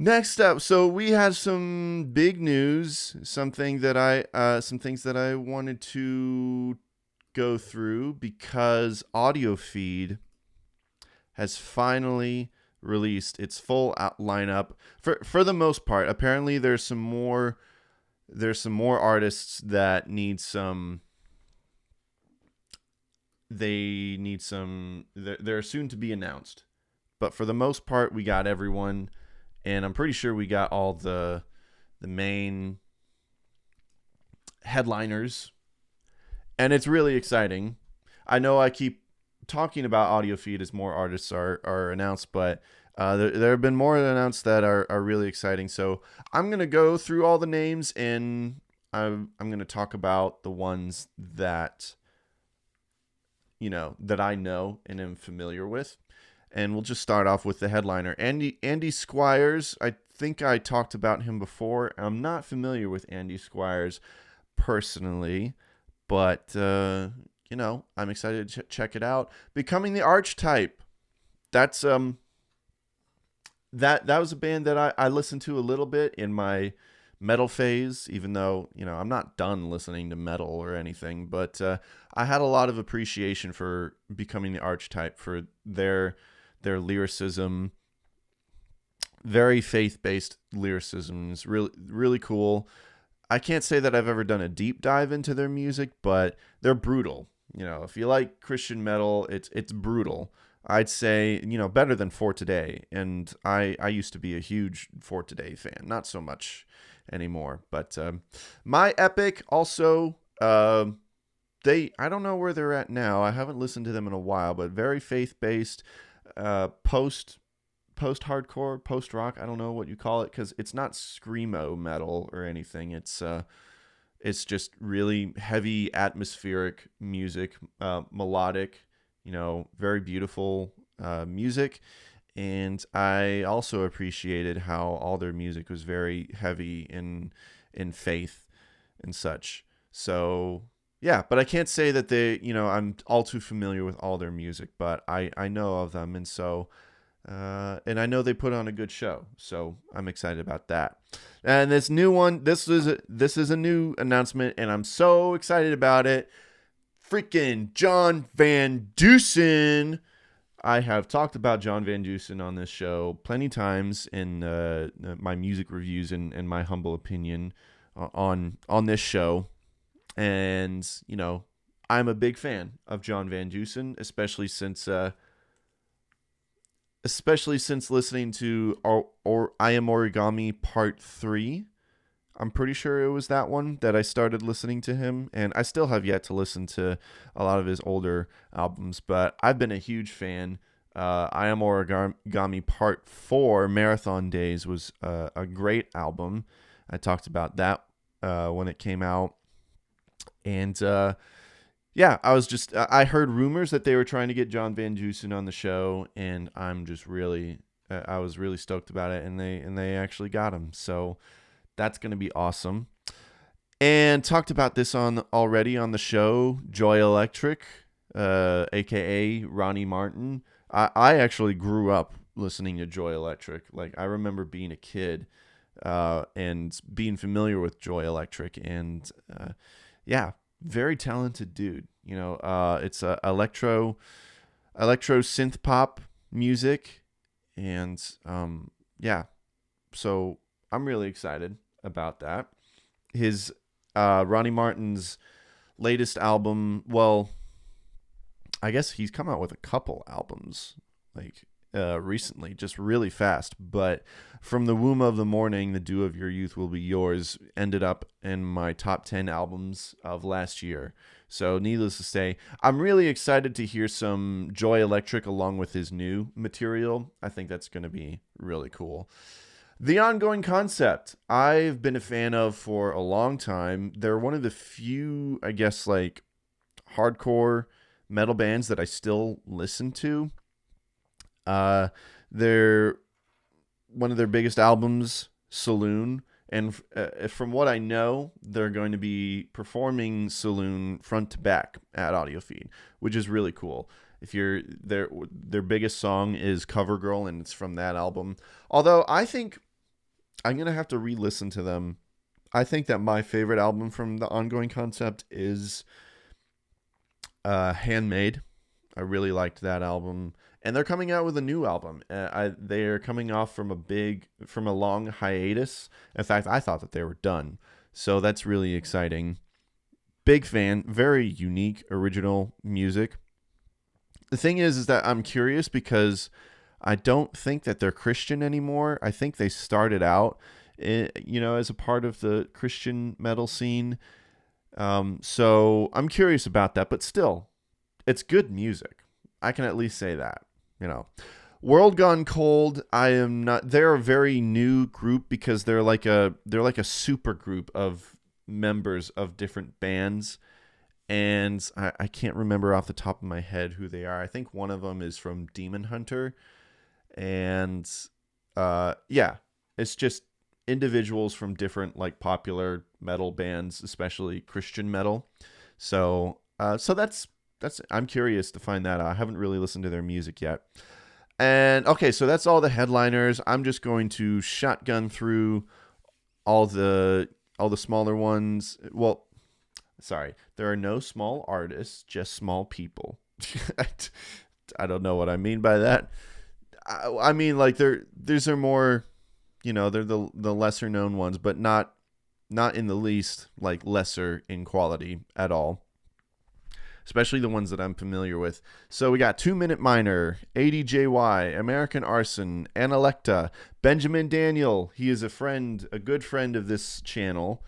Next up, so we had some big news, some things that I wanted to go through because Audiofeed has finally released its full lineup for the most part. Apparently, there's some more artists that need some. They need some. They're soon to be announced, but for the most part, we got everyone, and I'm pretty sure we got all the main headliners, and it's really exciting. I know I keep talking about audio feed as more artists are announced, but there have been more announced that are really exciting. So I'm gonna go through all the names, and I'm gonna talk about the ones that that I know and am familiar with. And we'll just start off with the headliner, Andy Squires. I think I talked about him before. I'm not familiar with Andy Squires personally, but I'm excited to check it out. Becoming the Archetype. That's that was a band that I listened to a little bit in my metal phase, even though I'm not done listening to metal or anything. But I had a lot of appreciation for Becoming the Archetype, for their lyricism, very faith-based lyricism. Is really really cool. I can't say that I've ever done a deep dive into their music, but they're brutal. If you like Christian metal, it's brutal. I'd say, better than For Today. And I used to be a huge For Today fan. Not so much anymore. But My Epic also, I don't know where they're at now. I haven't listened to them in a while, but very faith-based, post-hardcore, post-rock. I don't know what you call it, because it's not screamo metal or anything. It's just really heavy, atmospheric music, melodic, very beautiful music. And I also appreciated how all their music was very heavy in faith and such. So yeah, but I can't say that I'm all too familiar with all their music, but I know of them, and so and I know they put on a good show, so I'm excited about that. And this new one, this is a new announcement, and I'm so excited about it. Freaking John Van Dusen. I have talked about John Van Dusen on this show plenty times in my music reviews and my humble opinion on this show. And I'm a big fan of John Van Dusen, especially since listening to or I Am Origami Part 3. I'm pretty sure it was that one that I started listening to him, and I still have yet to listen to a lot of his older albums, but I've been a huge fan. I Am Origami Part 4, Marathon Days, was a great album. I talked about that when it came out. And yeah, I heard rumors that they were trying to get John Van Dusen on the show, and I was really stoked about it, and they actually got him. So that's going to be awesome. And talked about this already on the show, Joy Electric, aka Ronnie Martin. I actually grew up listening to Joy Electric. Like, I remember being a kid and being familiar with Joy Electric, and yeah, very talented dude. It's electro synth pop music, and yeah, so I'm really excited about that. His Ronnie Martin's latest album, well, I guess he's come out with a couple albums like recently, just really fast. But From the Womb of the Morning, The Dew of Your Youth Will Be Yours ended up in my top 10 albums of last year. So needless to say, I'm really excited to hear some Joy Electric along with his new material. I think that's going to be really cool. The Ongoing Concept, I've been a fan of for a long time. They're one of the few, I guess, like hardcore metal bands that I still listen to. They're one of their biggest albums, Saloon, and from what I know, they're going to be performing Saloon front to back at Audiofeed, which is really cool. If you're their biggest song is Cover Girl, and it's from that album. Although I think I'm gonna have to re-listen to them. I think that my favorite album from the Ongoing Concept is Handmade. I really liked that album, and they're coming out with a new album. They are coming off from a long hiatus. In fact, I thought that they were done, so that's really exciting. Big fan, very unique, original music. The thing is that I'm curious because I don't think that they're Christian anymore. I think they started out, as a part of the Christian metal scene. So I'm curious about that, but still, it's good music. I can at least say that. You know, World Gone Cold. I am not. They're a very new group because they're like a super group of members of different bands, and I can't remember off the top of my head who they are. I think one of them is from Demon Hunter, and yeah, it's just individuals from different like popular metal bands, especially Christian metal. So that's I'm curious to find that out. I haven't really listened to their music yet. And okay, so that's all the headliners. I'm just going to shotgun through all the smaller ones. Well, sorry, there are no small artists, just small people. I don't know what I mean by that. I mean like these are more, they're the lesser known ones, but not in the least like lesser in quality at all. Especially the ones that I'm familiar with. So we got 2 Minute Miner, ADJY, American Arson, Analecta, Benjamin Daniel. He is a good friend of this channel.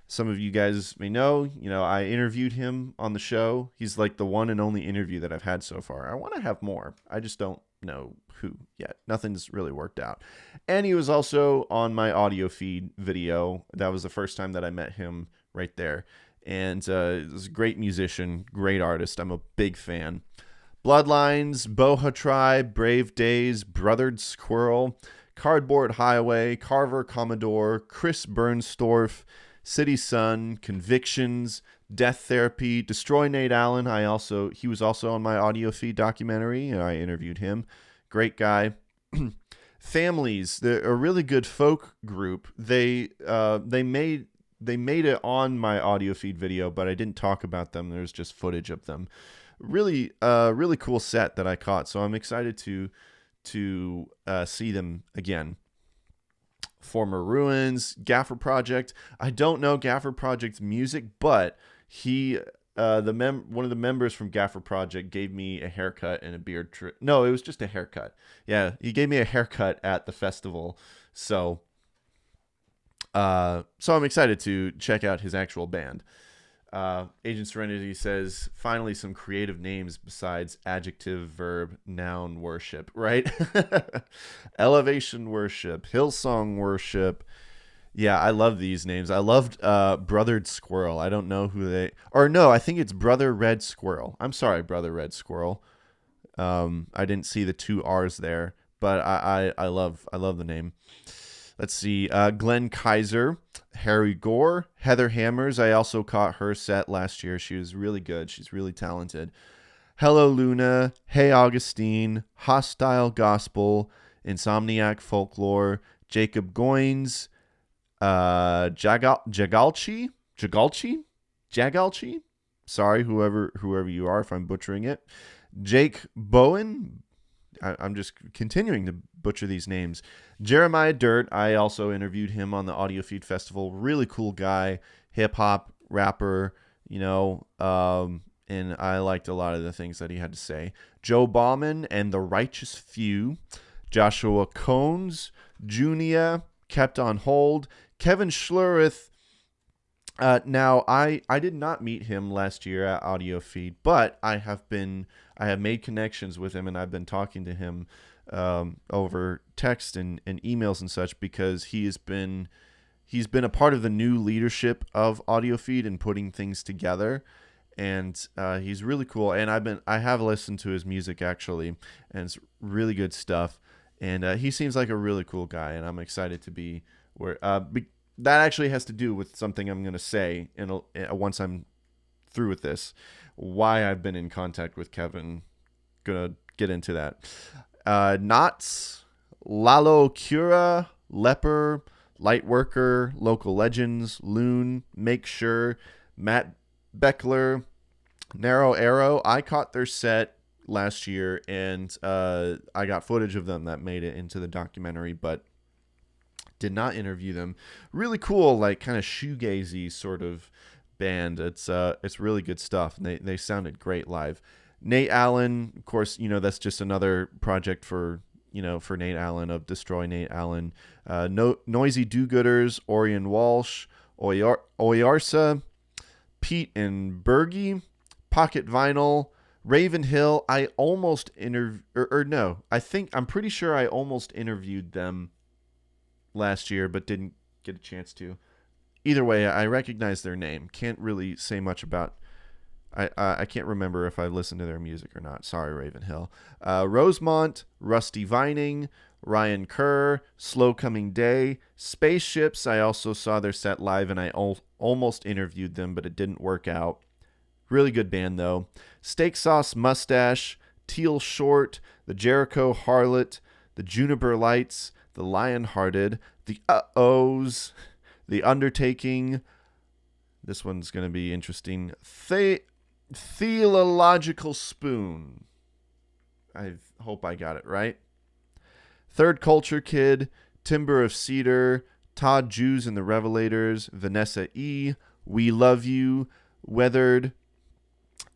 Some of you guys may know, I interviewed him on the show. He's like the one and only interview that I've had so far. I want to have more. I just don't know who yet. Nothing's really worked out. And he was also on my Audiofeed video. That was the first time that I met him right there. And he's a great musician, great artist. I'm a big fan. Bloodlines, Boha Tribe, Brave Days, Brothered Squirrel, Cardboard Highway, Carver Commodore, Chris Bernstorff, City Sun, Convictions, Death Therapy, Destroy Nate Allen. He was also on my Audiofeed documentary, and I interviewed him. Great guy. Families, they're a really good folk group. They made it on my Audiofeed video, but I didn't talk about them. There's just footage of them. Really cool set that I caught. So I'm excited to see them again. Former Ruins, Gaffer Project. I don't know Gaffer Project's music, but he, one of the members from Gaffer Project gave me a haircut and a beard trim. No, it was just a haircut. Yeah, he gave me a haircut at the festival. So I'm excited to check out his actual band. Agent Serenity says, finally some creative names besides adjective, verb, noun worship, right? Elevation Worship, Hillsong Worship. Yeah, I love these names. I loved Brothered Squirrel. I don't know who they... Or no, I think it's Brother Red Squirrel. I'm sorry, Brother Red Squirrel. I didn't see the 2 R's there, but I love the name. Let's see. Glenn Kaiser, Harry Gore, Heather Hammers. I also caught her set last year. She was really good. She's really talented. Hello Luna, Hey Augustine, Hostile Gospel, Insomniac Folklore, Jacob Goins, Jagalchi. Sorry, whoever you are, if I'm butchering it. Jake Bowen. I'm just continuing to butcher these names. Jeremiah Dirt, I also interviewed him on the Audiofeed Festival. Really cool guy, hip hop rapper, and I liked a lot of the things that he had to say. Joe Bauman and the Righteous Few, Joshua Cones, Junia, Kept on Hold, Kevin Schlureth. Now, I did not meet him last year at Audiofeed, but I have made connections with him, and I've been talking to him over text and emails and such, because he's been a part of the new leadership of Audiofeed and putting things together, and he's really cool. And I have listened to his music actually, and it's really good stuff. And he seems like a really cool guy, and I'm excited to be where. That actually has to do with something I'm going to say once I'm through with this. Why I've been in contact with Kevin. Gonna get into that. Knots, Lalo Cura, Leper, Lightworker, Local Legends, Loon, Make Sure, Matt Beckler, Narrow Arrow. I caught their set last year, and I got footage of them that made it into the documentary, but did not interview them. Really cool, like kind of shoegazy sort of band. It's really good stuff. And they sounded great live. Nate Allen, of course, that's just another project for Nate Allen of Destroy Nate Allen. Noisy Do-Gooders, Orion Walsh, Oyarsa, Pete and Bergie, Pocket Vinyl, Raven Hill. I almost I'm pretty sure I almost interviewed them last year, but didn't get a chance to. Either way, I recognize their name. Can't really say much about. I can't remember if I listened to their music or not. Sorry, Ravenhill. Rosemont, Rusty Vining, Ryan Kerr, Slow Coming Day, Spaceships. I also saw their set live, and I almost interviewed them, but it didn't work out. Really good band, though. Steak Sauce Mustache, Teal Short, the Jericho Harlot, the Juniper Lights, the Lionhearted, the Uh-Ohs, the Undertaking. This one's going to be interesting. Theological Spoon. I hope I got it right. Third Culture Kid, Timber of Cedar, Todd Jews and the Revelators, Vanessa E., We Love You, Weathered.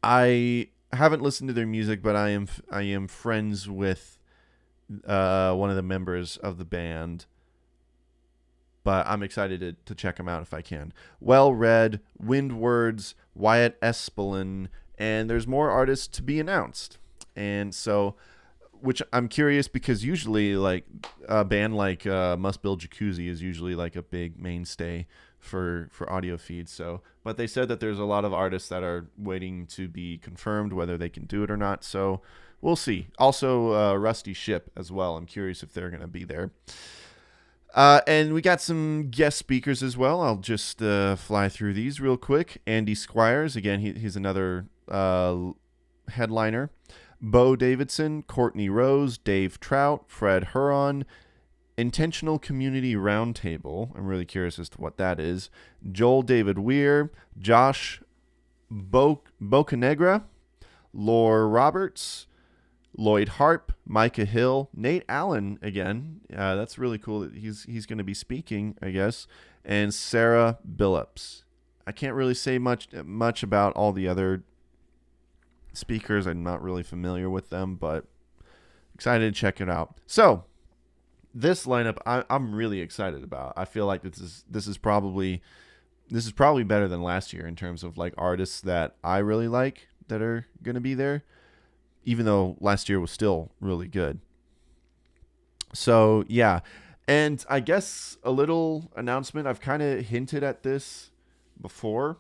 I haven't listened to their music, but I am friends with one of the members of the band, but I'm excited to check them out if I can. Well Read, Windwords, Wyatt Espelin, and there's more artists to be announced. And so, which I'm curious, because usually like a band like Must Build Jacuzzi is usually like a big mainstay for Audiofeed. So, but they said that there's a lot of artists that are waiting to be confirmed whether they can do it or not. So we'll see. Also, Rusty Ship as well. I'm curious if they're going to be there. And we got some guest speakers as well. I'll just fly through these real quick. Andy Squires, again, he's another headliner. Bo Davidson, Courtney Rose, Dave Trout, Fred Huron, Intentional Community Roundtable. I'm really curious as to what that is. Joel David Weir, Josh Bocanegra, Lore Roberts, Lloyd Harp, Micah Hill, Nate Allen again. That's really cool that he's going to be speaking, I guess. And Sarah Billups. I can't really say much about all the other speakers. I'm not really familiar with them, but excited to check it out. So this lineup, I'm really excited about. I feel like this is probably better than last year in terms of like artists that I really like that are going to be there, even though last year was still really good. So yeah, and I guess a little announcement. I've kind of hinted at this before,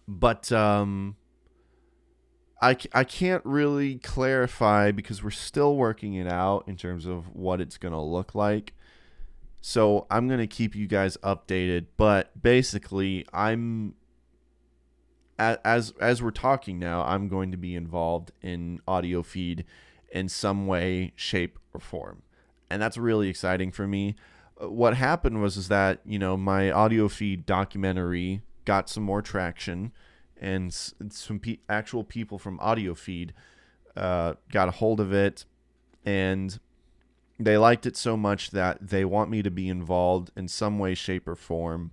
but I can't really clarify because we're still working it out in terms of what it's going to look like. So I'm going to keep you guys updated. But basically, as we're talking now, I'm going to be involved in Audiofeed in some way, shape, or form. And that's really exciting for me. What happened was that, my Audiofeed documentary got some more traction, and some actual people from Audiofeed got a hold of it, and they liked it so much that they want me to be involved in some way, shape, or form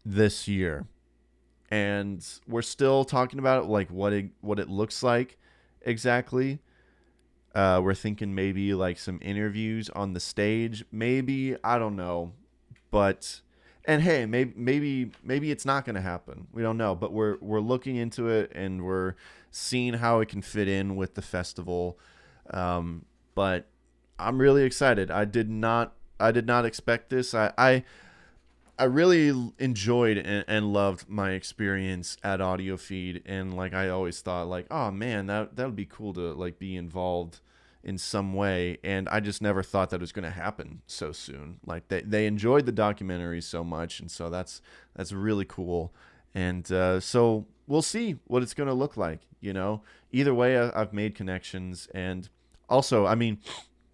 this year. And we're still talking about it, like what it looks like exactly. We're thinking maybe like some interviews on the stage, maybe, I don't know, but. And hey, maybe it's not going to happen. We don't know, but we're looking into it, and we're seeing how it can fit in with the festival. But I'm really excited. I did not expect this. I really enjoyed and loved my experience at Audiofeed, and like I always thought, like, oh man, that would be cool to like be involved in some way, and I just never thought that it was going to happen so soon. Like they enjoyed the documentary so much, and so that's really cool. And so we'll see what it's going to look like. Either way, I've made connections, and also, I mean,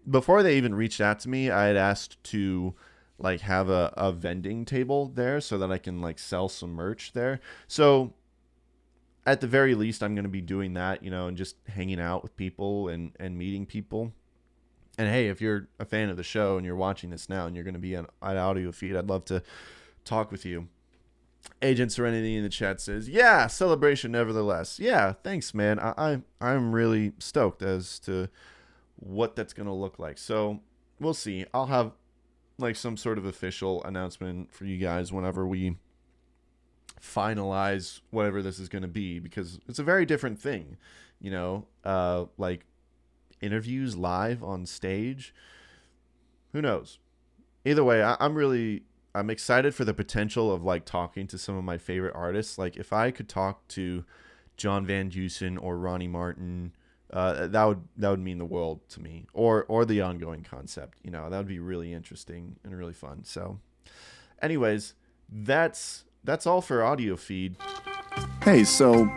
before they even reached out to me, I had asked to like have a vending table there so that I can like sell some merch there. So at the very least, I'm going to be doing that, you know, and just hanging out with people and meeting people. And hey, if you're a fan of the show and you're watching this now and you're going to be on Audiofeed, I'd love to talk with you. Agent Serenity in the chat says, yeah, celebration nevertheless. Yeah, thanks, man. I'm really stoked as to what that's going to look like. So we'll see. I'll have like some sort of official announcement for you guys whenever we finalize whatever this is going to be, because it's a very different thing, you know, like interviews live on stage. Who knows? Either way, I'm excited for the potential of like talking to some of my favorite artists. Like if I could talk to John Van Dusen or Ronnie Martin, that would mean the world to me, or the ongoing concept, you know, that would be really interesting and really fun. So anyways, that's all for Audiofeed. Hey, so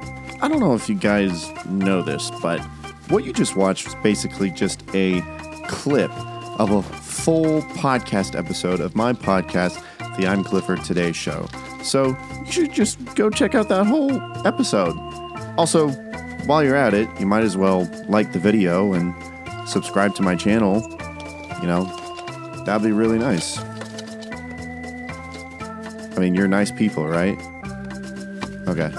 I don't know if you guys know this, but what you just watched was basically just a clip of a full podcast episode of my podcast, The I'm Clifford Today Show. So you should just go check out that whole episode. Also, while you're at it, you might as well like the video and subscribe to my channel. You know, that'd be really nice. I mean, you're nice people, right? Okay.